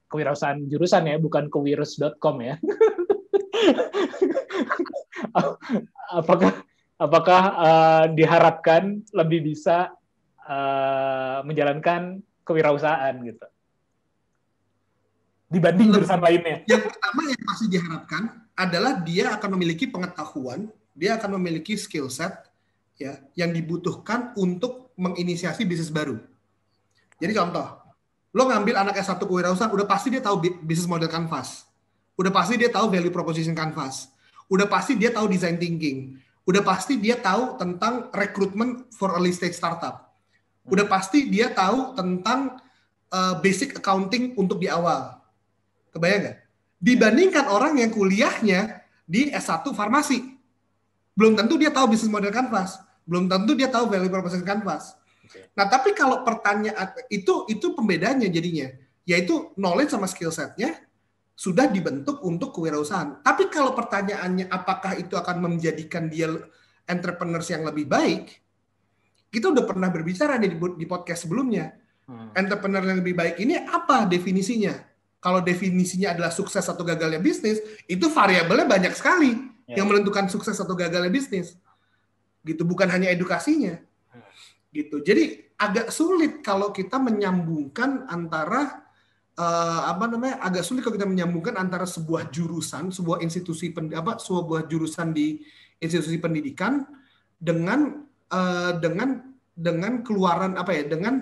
kewirausahaan jurusan ya, bukan kewirus.com ya? Apakah diharapkan lebih bisa menjalankan kewirausahaan gitu dibanding jurusan lainnya? Yang pertama yang pasti diharapkan adalah dia akan memiliki pengetahuan, dia akan memiliki skill set ya yang dibutuhkan untuk menginisiasi bisnis baru. Jadi contoh, lo ngambil anak S1 kewirausahaan, udah pasti dia tahu bisnis model canvas. Udah pasti dia tahu value proposition canvas. Udah pasti dia tahu design thinking. Udah pasti dia tahu tentang recruitment for early stage startup. Udah pasti dia tahu tentang basic accounting untuk di awal. Kebayang nggak? Dibandingkan orang yang kuliahnya di S1 farmasi. Belum tentu dia tahu business model canvas. Belum tentu dia tahu value proposition canvas. Nah, tapi kalau pertanyaan itu pembedanya jadinya, yaitu knowledge sama skill set-nya sudah dibentuk untuk kewirausahaan. Tapi kalau pertanyaannya apakah itu akan menjadikan dia entrepreneurs yang lebih baik, kita udah pernah berbicara di podcast sebelumnya. Entrepreneur yang lebih baik ini apa definisinya? Kalau definisinya adalah sukses atau gagalnya bisnis, itu variabelnya banyak sekali yang menentukan sukses atau gagalnya bisnis. Gitu, bukan hanya edukasinya. Gitu. Jadi agak sulit kalau kita menyambungkan antara agak sulit kalau kita menyambungkan antara sebuah jurusan, sebuah jurusan di institusi pendidikan dengan keluaran dengan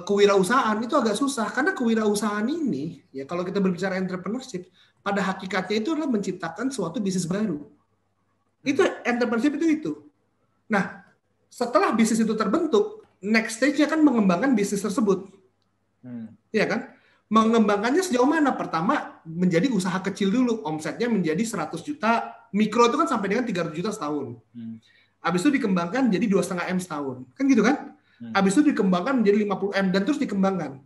kewirausahaan. Itu agak susah karena kewirausahaan ini ya, kalau kita berbicara entrepreneurship, pada hakikatnya itu adalah menciptakan suatu bisnis baru. Itu entrepreneurship itu. Nah, setelah bisnis itu terbentuk, next stage-nya kan mengembangkan bisnis tersebut. Ya kan? Mengembangkannya sejauh mana? Pertama, menjadi usaha kecil dulu. Omsetnya menjadi 100 juta. Mikro itu kan sampai dengan 300 juta setahun. Habis itu dikembangkan jadi 2,5 M setahun. Kan gitu kan? Habis itu dikembangkan menjadi 50 M dan terus dikembangkan.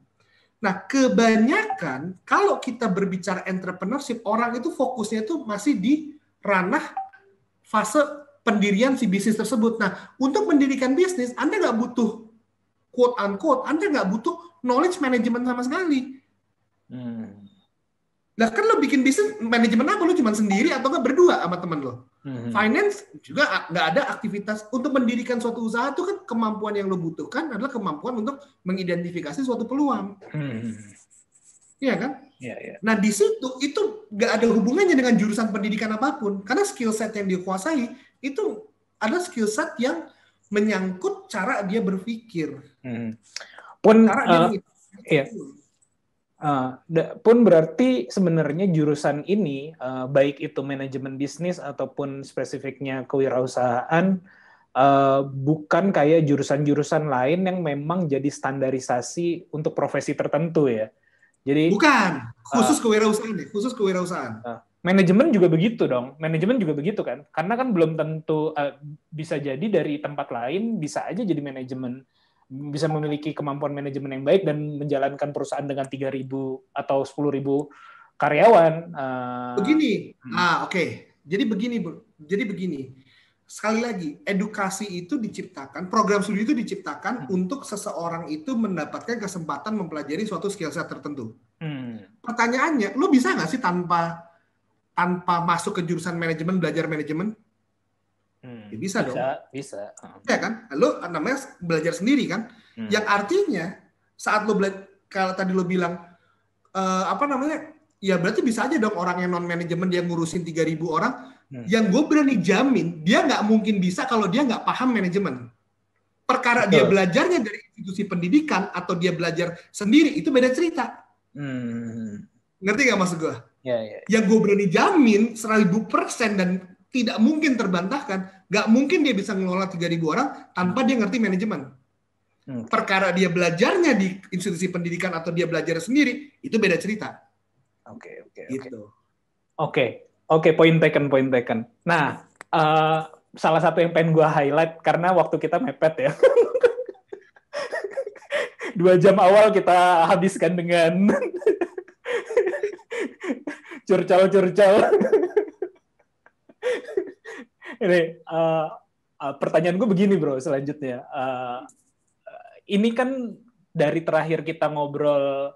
Nah, kebanyakan kalau kita berbicara entrepreneurship, orang itu fokusnya itu masih di ranah fase pendirian si bisnis tersebut. Nah, untuk mendirikan bisnis, Anda nggak butuh quote-unquote, Anda nggak butuh knowledge management sama sekali. Lah kan lo bikin bisnis manajemen apa? Lo cuma sendiri atau nggak berdua sama teman lo? Finance juga nggak ada aktivitas. Untuk mendirikan suatu usaha itu kan kemampuan yang lo butuhkan adalah kemampuan untuk mengidentifikasi suatu peluang. Iya kan? Yeah. Nah di situ itu nggak ada hubungannya dengan jurusan pendidikan apapun, karena skill set yang dikuasai itu ada skill set yang menyangkut cara dia berpikir. Pun berarti sebenarnya jurusan ini baik itu manajemen bisnis ataupun spesifiknya kewirausahaan bukan kayak jurusan-jurusan lain yang memang jadi standarisasi untuk profesi tertentu ya. Jadi bukan khusus kewirausahaan. Manajemen juga begitu dong. Manajemen juga begitu kan? Karena kan belum tentu bisa jadi dari tempat lain bisa aja jadi manajemen, bisa memiliki kemampuan manajemen yang baik dan menjalankan perusahaan dengan 3.000 atau 10.000 karyawan. Begini, oke. Jadi begini, Bro. Jadi begini. Sekali lagi, edukasi itu diciptakan, program studi itu diciptakan untuk seseorang itu mendapatkan kesempatan mempelajari suatu skill set tertentu. Pertanyaannya, lu bisa nggak sih tanpa masuk ke jurusan manajemen, belajar manajemen? Ya bisa dong. Bisa. Ya kan? Lu namanya belajar sendiri kan? Yang artinya, saat lu kalau tadi lu bilang, ya berarti bisa aja dong orang yang non-manajemen dia ngurusin 3.000 orang, yang gue berani jamin, dia nggak mungkin bisa kalau dia nggak paham manajemen. Perkara dia belajarnya dari institusi pendidikan atau dia belajar sendiri, itu beda cerita. Ngerti nggak maksud gue? Ya. Yang gue berani jamin 1000% dan tidak mungkin terbantahkan, nggak mungkin dia bisa ngelola 3.000 orang tanpa dia ngerti manajemen. Perkara dia belajarnya di institusi pendidikan atau dia belajar sendiri, itu beda cerita. Oke, point taken. Nah, salah satu yang pengen gue highlight karena waktu kita mepet ya. 2 jam awal kita habiskan dengan curcol. Ini pertanyaan gue begini, bro. Selanjutnya, ini kan dari terakhir kita ngobrol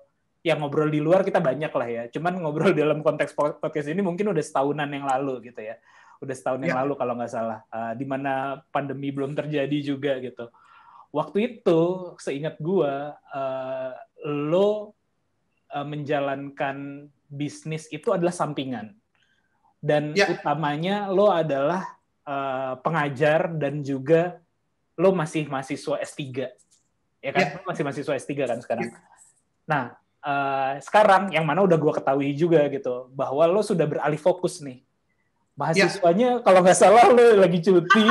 di luar kita banyak lah ya. Cuman ngobrol dalam konteks podcast ini mungkin udah setahunan yang lalu gitu ya. Udah setahun yang lalu kalau nggak salah. Di mana pandemi belum terjadi juga gitu. Waktu itu seingat gua lo menjalankan bisnis itu adalah sampingan. Dan utamanya lo adalah pengajar dan juga lo masih mahasiswa S3. Ya kan? Lo masih mahasiswa S3 kan sekarang. Nah, sekarang yang mana udah gue ketahui juga gitu bahwa lo sudah beralih fokus nih mahasiswanya kalau nggak salah lo lagi cuti.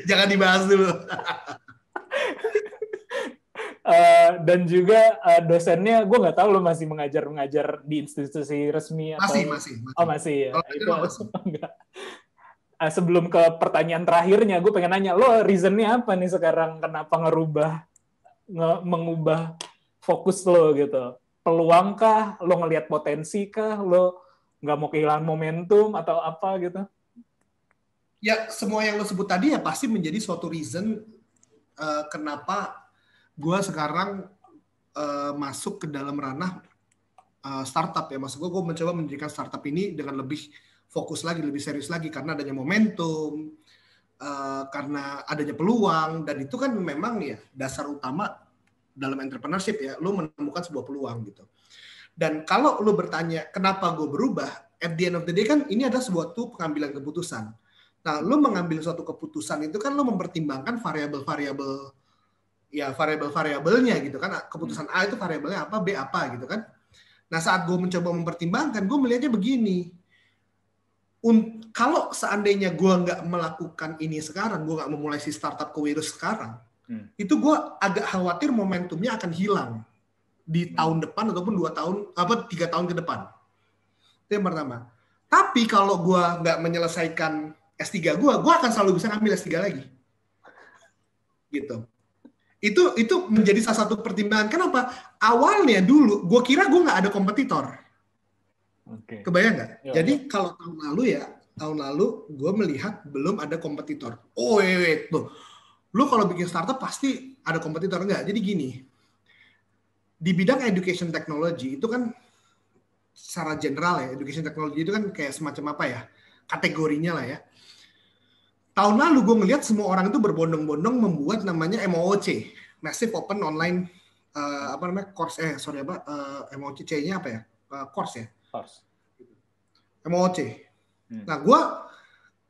Jangan dibahas dulu. Dan juga dosennya gue nggak tahu lo masih mengajar di institusi resmi atau masih ya. Itu enggak. Sebelum ke pertanyaan terakhirnya gue pengen nanya lo reasonnya apa nih sekarang kenapa mengubah fokus lo gitu, peluang kah, lo ngelihat potensi kah, lo nggak mau kehilangan momentum atau apa gitu? Ya semua yang lo sebut tadi ya pasti menjadi suatu reason kenapa gue sekarang masuk ke dalam ranah startup ya. Maksud gue mencoba mendirikan startup ini dengan lebih fokus lagi, lebih serius lagi karena adanya momentum, karena adanya peluang dan itu kan memang ya dasar utama dalam entrepreneurship ya, lo menemukan sebuah peluang gitu. Dan kalau lo bertanya kenapa gue berubah, at the end of the day kan ini ada suatu pengambilan keputusan. Nah, lo mengambil suatu keputusan itu kan lo mempertimbangkan variabel-variabelnya gitu kan. Keputusan A itu variabelnya apa, B apa gitu kan. Nah, saat gue mencoba mempertimbangkan, gue melihatnya begini. Kalau seandainya gue nggak melakukan ini sekarang, gue nggak memulai si startup Kewirus sekarang, itu gue agak khawatir momentumnya akan hilang di tahun depan ataupun 3 tahun ke depan. Itu yang pertama. Tapi kalau gue nggak menyelesaikan S3 gue akan selalu bisa ngambil S3 lagi. Gitu. Itu menjadi salah satu pertimbangan. Kenapa? Awalnya dulu gue kira gue nggak ada kompetitor. Kebayang nggak? Jadi kalau tahun lalu gue melihat belum ada kompetitor. Oh wait tuh. Lu kalau bikin startup pasti ada kompetitor enggak? Jadi gini, di bidang education technology itu kan secara general ya, education technology itu kan kayak semacam apa ya, kategorinya lah ya. Tahun lalu gue ngelihat semua orang itu berbondong-bondong membuat namanya MOOC, Massive Open Online course, MOOC C-nya apa ya? Course ya? Course. MOOC. Nah,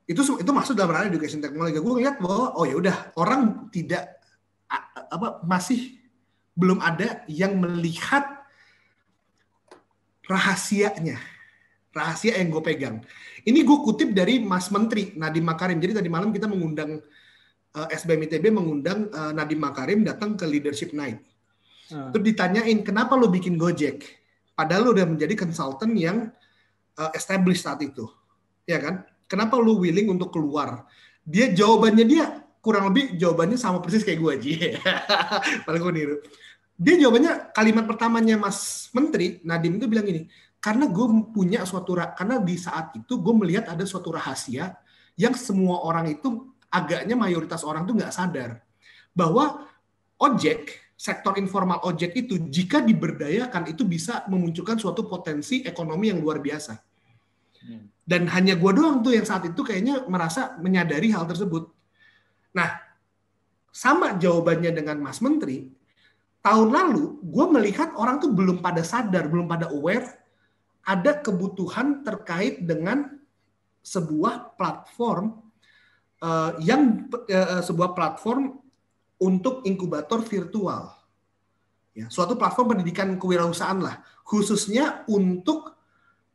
itu masuk dalam ranah education technology. Gue ngeliat bahwa oh ya udah orang tidak masih belum ada yang melihat rahasia yang gue pegang. Ini gue kutip dari Mas Menteri Nadiem Makarim. Jadi tadi malam kita mengundang SBM ITB mengundang Nadiem Makarim datang ke Leadership Night. Terus ditanyain kenapa lo bikin Gojek? Padahal lo udah menjadi konsultan yang established saat itu, ya kan? Kenapa lu willing untuk keluar? Jawabannya kurang lebih jawabannya sama persis kayak gue aja. Paling gue niru. Dia jawabannya kalimat pertamanya Mas Menteri Nadiem itu bilang gini, karena gue punya karena di saat itu gue melihat ada suatu rahasia yang semua orang itu agaknya mayoritas orang tuh nggak sadar bahwa sektor informal ojek itu jika diberdayakan itu bisa memunculkan suatu potensi ekonomi yang luar biasa. Dan hanya gue doang tuh yang saat itu kayaknya merasa menyadari hal tersebut. Nah, sama jawabannya dengan Mas Menteri. Tahun lalu, gue melihat orang tuh belum pada sadar, belum pada aware ada kebutuhan terkait dengan sebuah platform sebuah platform untuk inkubator virtual. Ya, suatu platform pendidikan kewirausahaan lah, khususnya untuk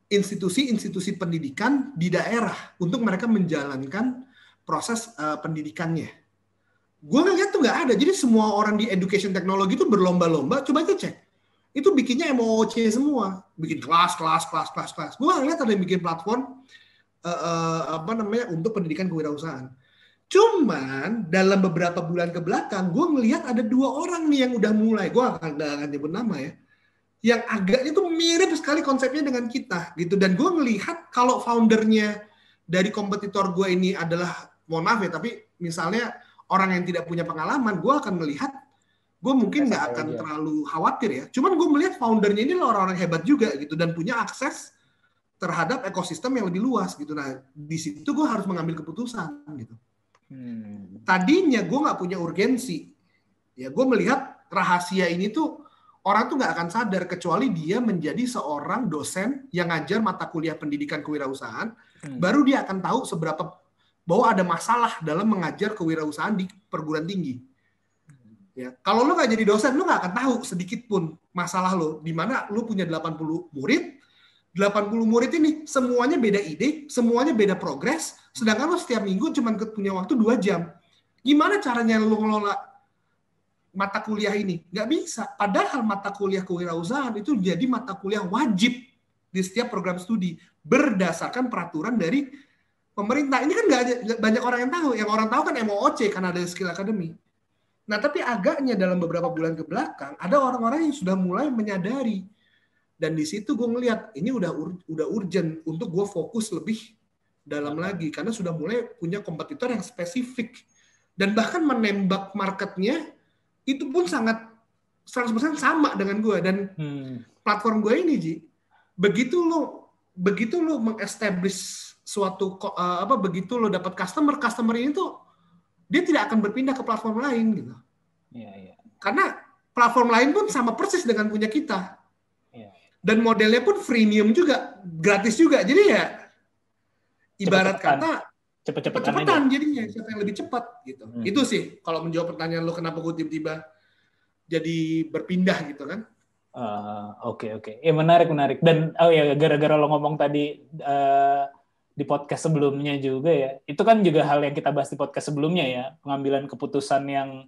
institusi-institusi pendidikan di daerah untuk mereka menjalankan proses pendidikannya. Gue ngeliat tuh nggak ada. Jadi semua orang di education technology itu berlomba-lomba. Coba aja cek. Itu bikinnya MOOC semua. Bikin kelas. Gue ngeliat ada yang bikin platform untuk pendidikan kewirausahaan. Cuman dalam beberapa bulan ke belakang, gue ngeliat ada 2 orang nih yang udah mulai. Gue akan nyebut nama ya. Yang agaknya tuh mirip sekali konsepnya dengan kita gitu. Dan gue ngelihat kalau foundernya dari kompetitor gue ini adalah, mohon maaf ya, tapi misalnya orang yang tidak punya pengalaman, gue akan melihat, gue mungkin nggak akan terlalu khawatir ya. Cuman gue melihat foundernya ini orang-orang hebat juga gitu dan punya akses terhadap ekosistem yang lebih luas gitu. Nah di situ gue harus mengambil keputusan gitu. Tadinya gue nggak punya urgensi, ya gue melihat rahasia ini tuh orang tuh nggak akan sadar kecuali dia menjadi seorang dosen yang ngajar mata kuliah pendidikan kewirausahaan, baru dia akan tahu seberapa bahwa ada masalah dalam mengajar kewirausahaan di perguruan tinggi. Ya, kalau lo nggak jadi dosen, lo nggak akan tahu sedikit pun masalah lo, di mana lo punya 80 murid ini semuanya beda ide, semuanya beda progres, sedangkan lo setiap minggu cuma punya waktu 2 jam. Gimana caranya lo ngelola mata kuliah ini? Nggak bisa. Padahal mata kuliah kewirausahaan itu jadi mata kuliah wajib di setiap program studi berdasarkan peraturan dari pemerintah. Ini kan nggak banyak orang yang tahu. Yang orang tahu kan MOOC karena ada Skill Academy. Nah, tapi agaknya dalam beberapa bulan ke belakang ada orang-orang yang sudah mulai menyadari. Dan di situ gue ngelihat ini udah urgent untuk gue fokus lebih dalam lagi karena sudah mulai punya kompetitor yang spesifik dan bahkan menembak marketnya itu pun sangat 100% sama dengan gue dan platform gue ini Ji, begitu lo mengestablish suatu begitu lo dapat customer ini tuh dia tidak akan berpindah ke platform lain gitu. Iya. Karena platform lain pun sama persis dengan punya kita. Iya. Dan modelnya pun freemium juga, gratis juga. Jadi ya ibarat kata cepet-cepetan jadinya siapa yang lebih cepat gitu. Itu sih kalau menjawab pertanyaan lo kenapa gue tiba-tiba jadi berpindah gitu kan. Oke. Ya menarik. Dan gara-gara lo ngomong tadi di podcast sebelumnya juga ya. Itu kan juga hal yang kita bahas di podcast sebelumnya ya, pengambilan keputusan yang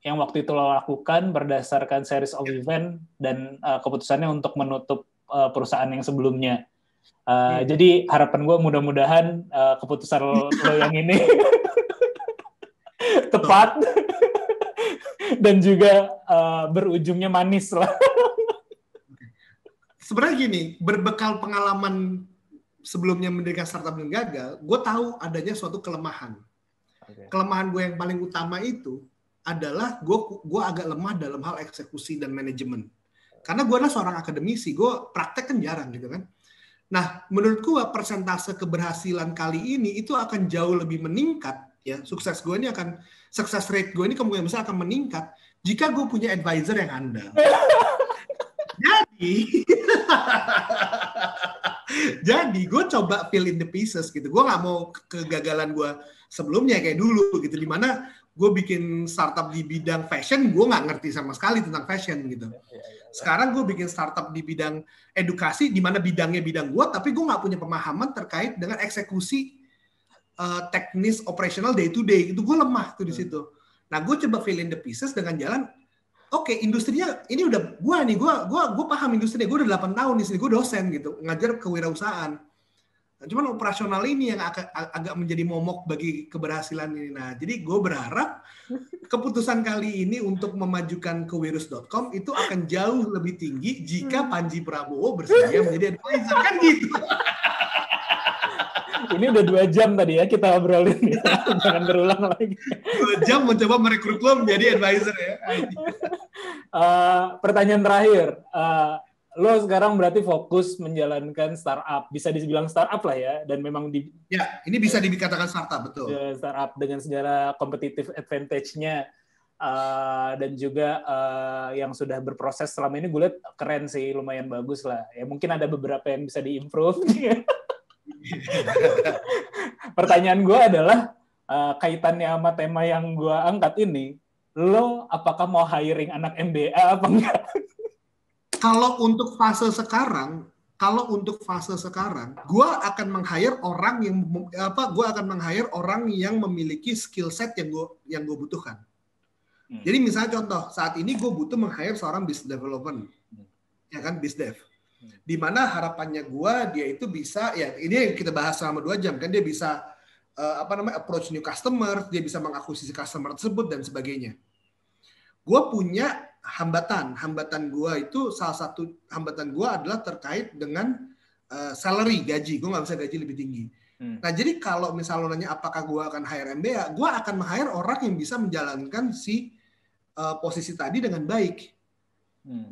waktu itu lo lakukan berdasarkan series of event dan keputusannya untuk menutup perusahaan yang sebelumnya. Jadi harapan gue mudah-mudahan keputusan lo yang ini tepat dan juga berujungnya manis lah. Sebenarnya gini, berbekal pengalaman sebelumnya mendirikan startup yang gagal, gue tahu adanya suatu kelemahan. Kelemahan gue yang paling utama itu adalah gue agak lemah dalam hal eksekusi dan manajemen. Karena gue adalah seorang akademisi, gue praktek kan jarang gitu kan. Nah, menurut gue persentase keberhasilan kali ini itu akan jauh lebih meningkat. Ya, success rate gue ini kemungkinan besar akan meningkat jika gue punya advisor yang andal. Jadi gue coba fill in the pieces gitu. Gue nggak mau kegagalan gue sebelumnya kayak dulu gitu. Dimana gue bikin startup di bidang fashion, gue nggak ngerti sama sekali tentang fashion gitu. Sekarang gue bikin startup di bidang edukasi, di mana bidangnya bidang gue, tapi gue nggak punya pemahaman terkait dengan eksekusi teknis operasional day to day. Itu gue lemah tuh di situ. Nah, gue coba fill in the pieces dengan jalan. Oke, industrinya ini udah gue paham industrinya. Gue udah 8 tahun di sini, gue dosen gitu, ngajar kewirausahaan. Cuman operasional ini yang agak menjadi momok bagi keberhasilan ini. Nah, jadi gue berharap keputusan kali ini untuk memajukan ke Wirus.com itu akan jauh lebih tinggi jika Panji Prabowo bersedia menjadi advisor, kan gitu. Ini udah 2 jam tadi ya kita obrolin. Jangan berulang lagi. 2 jam mencoba merekrut lo menjadi advisor ya. Pertanyaan terakhir. Lo sekarang berarti fokus menjalankan startup, bisa dibilang startup lah ya, dan memang ya ini bisa dikatakan startup, betul. Startup dengan segala competitive advantage-nya, dan juga yang sudah berproses selama ini gue lihat keren sih, lumayan bagus lah. Ya mungkin ada beberapa yang bisa diimprove. Pertanyaan gue adalah kaitannya sama tema yang gue angkat ini, lo apakah mau hiring anak MBA apa enggak? Kalau untuk fase sekarang, gue akan meng-hire orang yang memiliki skill set yang gue butuhkan. Jadi misalnya contoh, saat ini gue butuh meng-hire seorang business development, ya kan, business dev. Di mana harapannya dia itu bisa, ya ini yang kita bahas selama 2 jam kan, dia bisa approach new customer, dia bisa mengakuisisi customer tersebut dan sebagainya. Gue punya hambatan gue itu, salah satu hambatan gue adalah terkait dengan salary, gaji. Gue nggak bisa gaji lebih tinggi. Nah, jadi kalau misalnya lo nanya apakah gue akan hire MBA, gue akan meng-hire orang yang bisa menjalankan si posisi tadi dengan baik.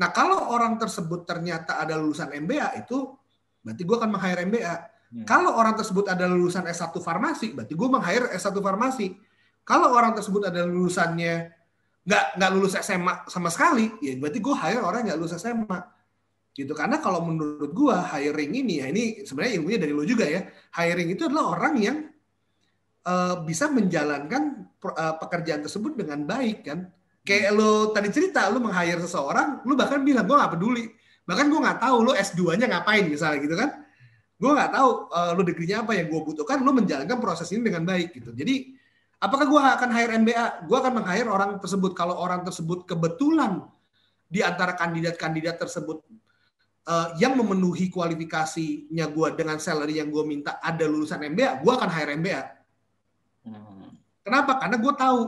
Nah, kalau orang tersebut ternyata ada lulusan MBA, itu berarti gue akan meng-hire MBA. Kalau orang tersebut ada lulusan S1 farmasi, berarti gue meng-hire S1 farmasi. Kalau orang tersebut ada lulusannya nggak lulus SMA sama sekali, ya berarti gue hire orang yang nggak lulus SMA. Gitu. Karena kalau menurut gue hiring ini, ya ini sebenarnya ilmunya dari lo juga ya, hiring itu adalah orang yang bisa menjalankan pekerjaan tersebut dengan baik kan. Kayak lo tadi cerita, lo meng-hire seseorang, lo bahkan bilang, gue nggak peduli. Bahkan gue nggak tahu lo S2-nya ngapain misalnya gitu kan. Gue nggak tahu lo degree-nya apa, yang gue butuhkan lo menjalankan proses ini dengan baik gitu. Jadi apakah gue akan hire MBA? Gue akan meng-hire orang tersebut. Kalau orang tersebut kebetulan di antara kandidat-kandidat tersebut yang memenuhi kualifikasinya gue dengan salary yang gue minta ada lulusan MBA, gue akan hire MBA. Kenapa? Karena gue tahu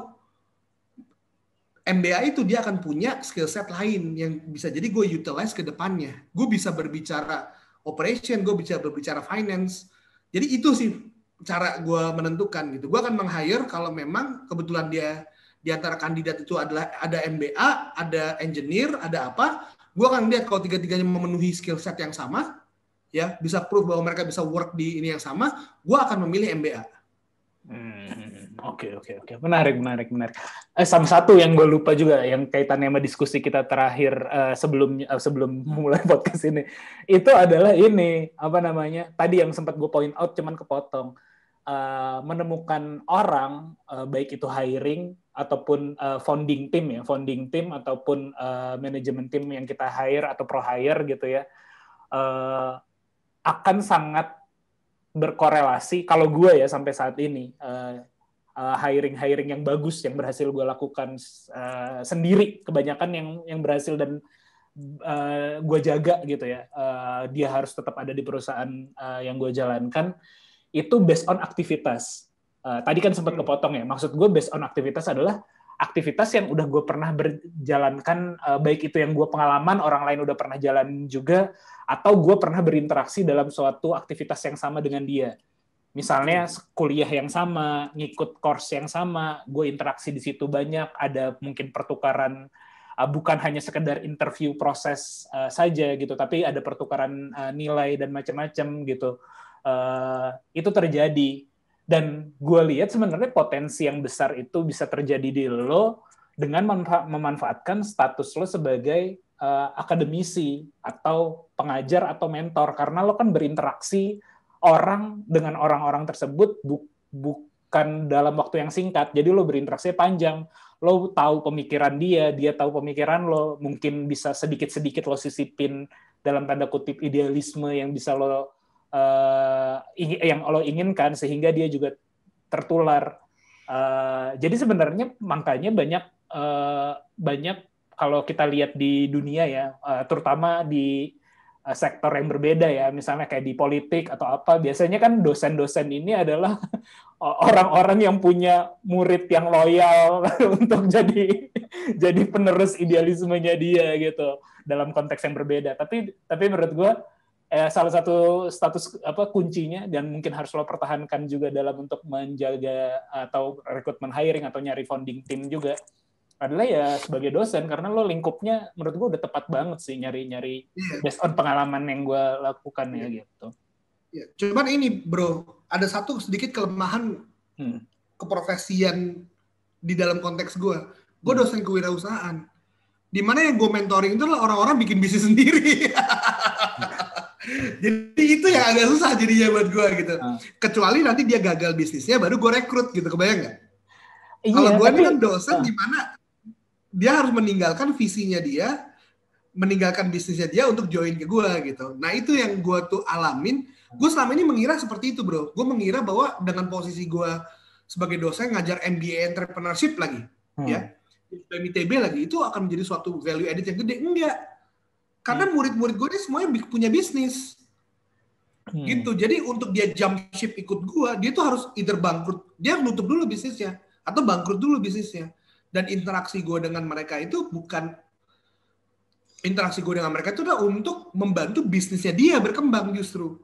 MBA itu dia akan punya skill set lain yang bisa jadi gue utilize ke depannya. Gue bisa berbicara operation, gue bisa berbicara finance. Jadi itu sih cara gue menentukan gitu. Gue akan meng-hire kalau memang kebetulan dia di antara kandidat itu adalah ada MBA, ada engineer, ada apa. Gue akan lihat kalau tiga-tiganya memenuhi skill set yang sama, ya bisa prove bahwa mereka bisa work di ini yang sama, gue akan memilih MBA. Oke. Menarik. Sama satu yang gue lupa juga, yang kaitannya sama diskusi kita terakhir sebelum mulai podcast ini, itu adalah ini, tadi yang sempat gue point out cuman kepotong. Menemukan orang, baik itu hiring ataupun founding team ataupun manajemen tim yang kita hire atau pro hire gitu ya, akan sangat berkorelasi kalau gue ya sampai saat ini hiring yang bagus yang berhasil gue lakukan sendiri, kebanyakan yang berhasil dan gue jaga gitu ya, dia harus tetap ada di perusahaan yang gue jalankan, itu based on aktivitas. Tadi kan sempat kepotong ya, maksud gue based on aktivitas adalah aktivitas yang udah gue pernah berjalankan, baik itu yang gue pengalaman, orang lain udah pernah jalan juga, atau gue pernah berinteraksi dalam suatu aktivitas yang sama dengan dia. Misalnya kuliah yang sama, ngikut course yang sama, gue interaksi di situ banyak, ada mungkin pertukaran, bukan hanya sekedar interview proses saja gitu, tapi ada pertukaran nilai dan macam-macam gitu. Itu terjadi, dan gue lihat sebenarnya potensi yang besar itu bisa terjadi di lo dengan memanfaatkan status lo sebagai akademisi atau pengajar atau mentor, karena lo kan berinteraksi dengan orang-orang tersebut bukan dalam waktu yang singkat, jadi lo berinteraksi panjang, lo tahu pemikiran dia tahu pemikiran lo, mungkin bisa sedikit-sedikit lo sisipin dalam tanda kutip idealisme yang bisa yang lo inginkan, sehingga dia juga tertular. Jadi sebenarnya makanya banyak kalau kita lihat di dunia ya, terutama di sektor yang berbeda ya, misalnya kayak di politik atau apa, biasanya kan dosen-dosen ini adalah orang-orang yang punya murid yang loyal untuk jadi penerus idealismenya dia gitu dalam konteks yang berbeda. Tapi menurut gue salah satu status kuncinya dan mungkin harus lo pertahankan juga dalam untuk menjaga atau rekrutmen hiring atau nyari founding team juga adalah ya sebagai dosen, karena lo lingkupnya menurut gue udah tepat banget sih nyari based on pengalaman yang gue lakukan ya gitu. Ya, cuman ini bro, ada satu sedikit kelemahan keprofesian di dalam konteks gue. Gue dosen kewirausahaan, di mana yang gue mentoring itu adalah orang-orang bikin bisnis sendiri. Jadi itu yang agak susah jadinya buat gue gitu. Kecuali nanti dia gagal bisnisnya, baru gue rekrut gitu, kebayang nggak? Iya, kalau gue ini kan dosen di mana dia harus meninggalkan visinya dia, meninggalkan bisnisnya dia untuk join ke gue gitu. Nah itu yang gue tuh alamin. Gue selama ini mengira seperti itu bro. Gue mengira bahwa dengan posisi gue sebagai dosen ngajar MBA entrepreneurship lagi, ya, MITB lagi, itu akan menjadi suatu value added yang gede. Enggak. Karena murid-murid gue ini semuanya punya bisnis. Gitu. Jadi untuk dia jump ship ikut gue, dia tuh harus either bangkrut, dia nutup dulu bisnisnya, atau bangkrut dulu bisnisnya. Dan interaksi gue dengan mereka itu bukan, interaksi gue dengan mereka itu adalah untuk membantu bisnisnya dia berkembang justru.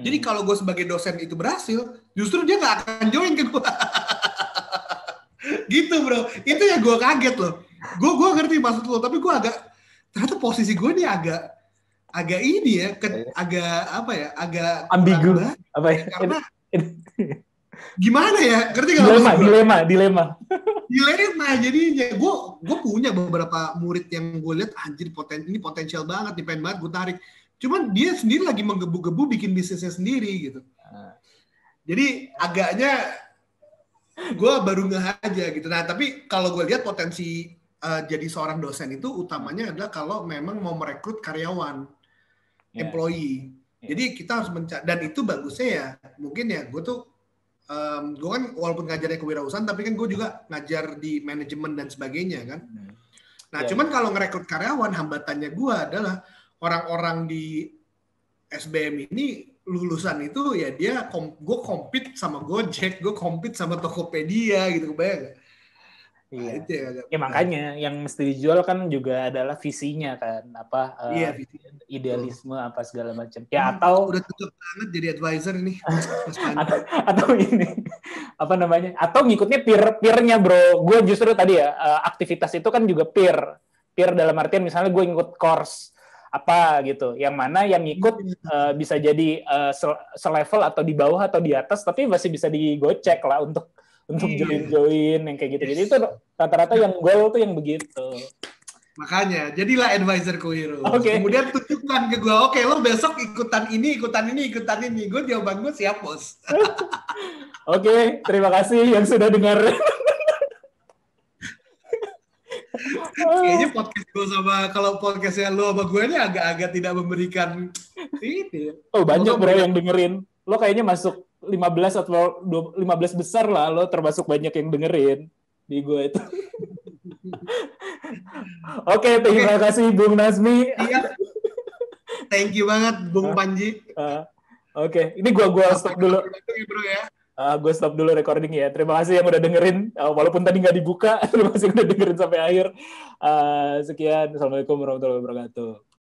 Jadi kalau gue sebagai dosen itu berhasil, justru dia nggak akan join ke gue. Gitu bro. Itu yang gue kaget loh. Gue ngerti maksud lo, tapi gue ternyata posisi gue ini agak ini ya, agak apa ya, agak ambigu apa ya? Karena gimana ya? Ngerti nggak? Dilema jadinya. Gue punya beberapa murid yang gue lihat anjir ini potensial banget, nih pengen banget gue tarik. Cuman dia sendiri lagi menggebu-gebu bikin bisnisnya sendiri gitu. Jadi agaknya gue baru ngeh aja gitu. Nah tapi kalau gue lihat potensi jadi seorang dosen itu utamanya adalah kalau memang mau merekrut karyawan, employee. Jadi kita harus mencari, dan itu bagusnya ya, mungkin ya gue tuh, gue kan walaupun ngajarnya kewirausahaan, tapi kan gue juga ngajar di manajemen dan sebagainya kan. Nah cuman kalau ngerekrut karyawan, hambatannya gue adalah orang-orang di SBM ini lulusan itu ya gue compete sama Gojek, gue compete sama Tokopedia gitu, kebayang gak? Iya. Nah, itu ya makanya yang mesti dijual kan juga adalah visinya kan, idealisme apa segala macam. Ya atau udah tutup banget jadi advisor ini. atau ini apa namanya? Atau ngikutnya peer-nya bro. Gue justru tadi ya aktivitas itu kan juga peer dalam artian misalnya gue ngikut course apa gitu, yang mana yang ikut bisa jadi selevel atau di bawah atau di atas, tapi masih bisa digocek lah untuk join yang kayak gitu. Jadi itu rata-rata yang goal tuh yang begitu. Makanya jadilah advisorku Hero. Kemudian tunjukkan ke gue, oke, lo besok ikutan ini. Gue jawaban gue siap bos. Oke, terima kasih yang sudah dengar. Kayaknya podcast gue kalau podcastnya lo sama gue ini agak-agak tidak memberikan ini. Oh banyak bro yang dengerin. Lo kayaknya masuk 15 atau 15 besar lah, lo termasuk banyak yang dengerin di gue itu. Oke, terima kasih Bung Nazmi. Iya. Thank you banget Bung Panji. Oke, ini gue stop dulu. Gue stop dulu recording ya. Terima kasih yang udah dengerin, walaupun tadi nggak dibuka. Terima kasih yang udah dengerin sampai akhir. Sekian, assalamualaikum warahmatullahi wabarakatuh.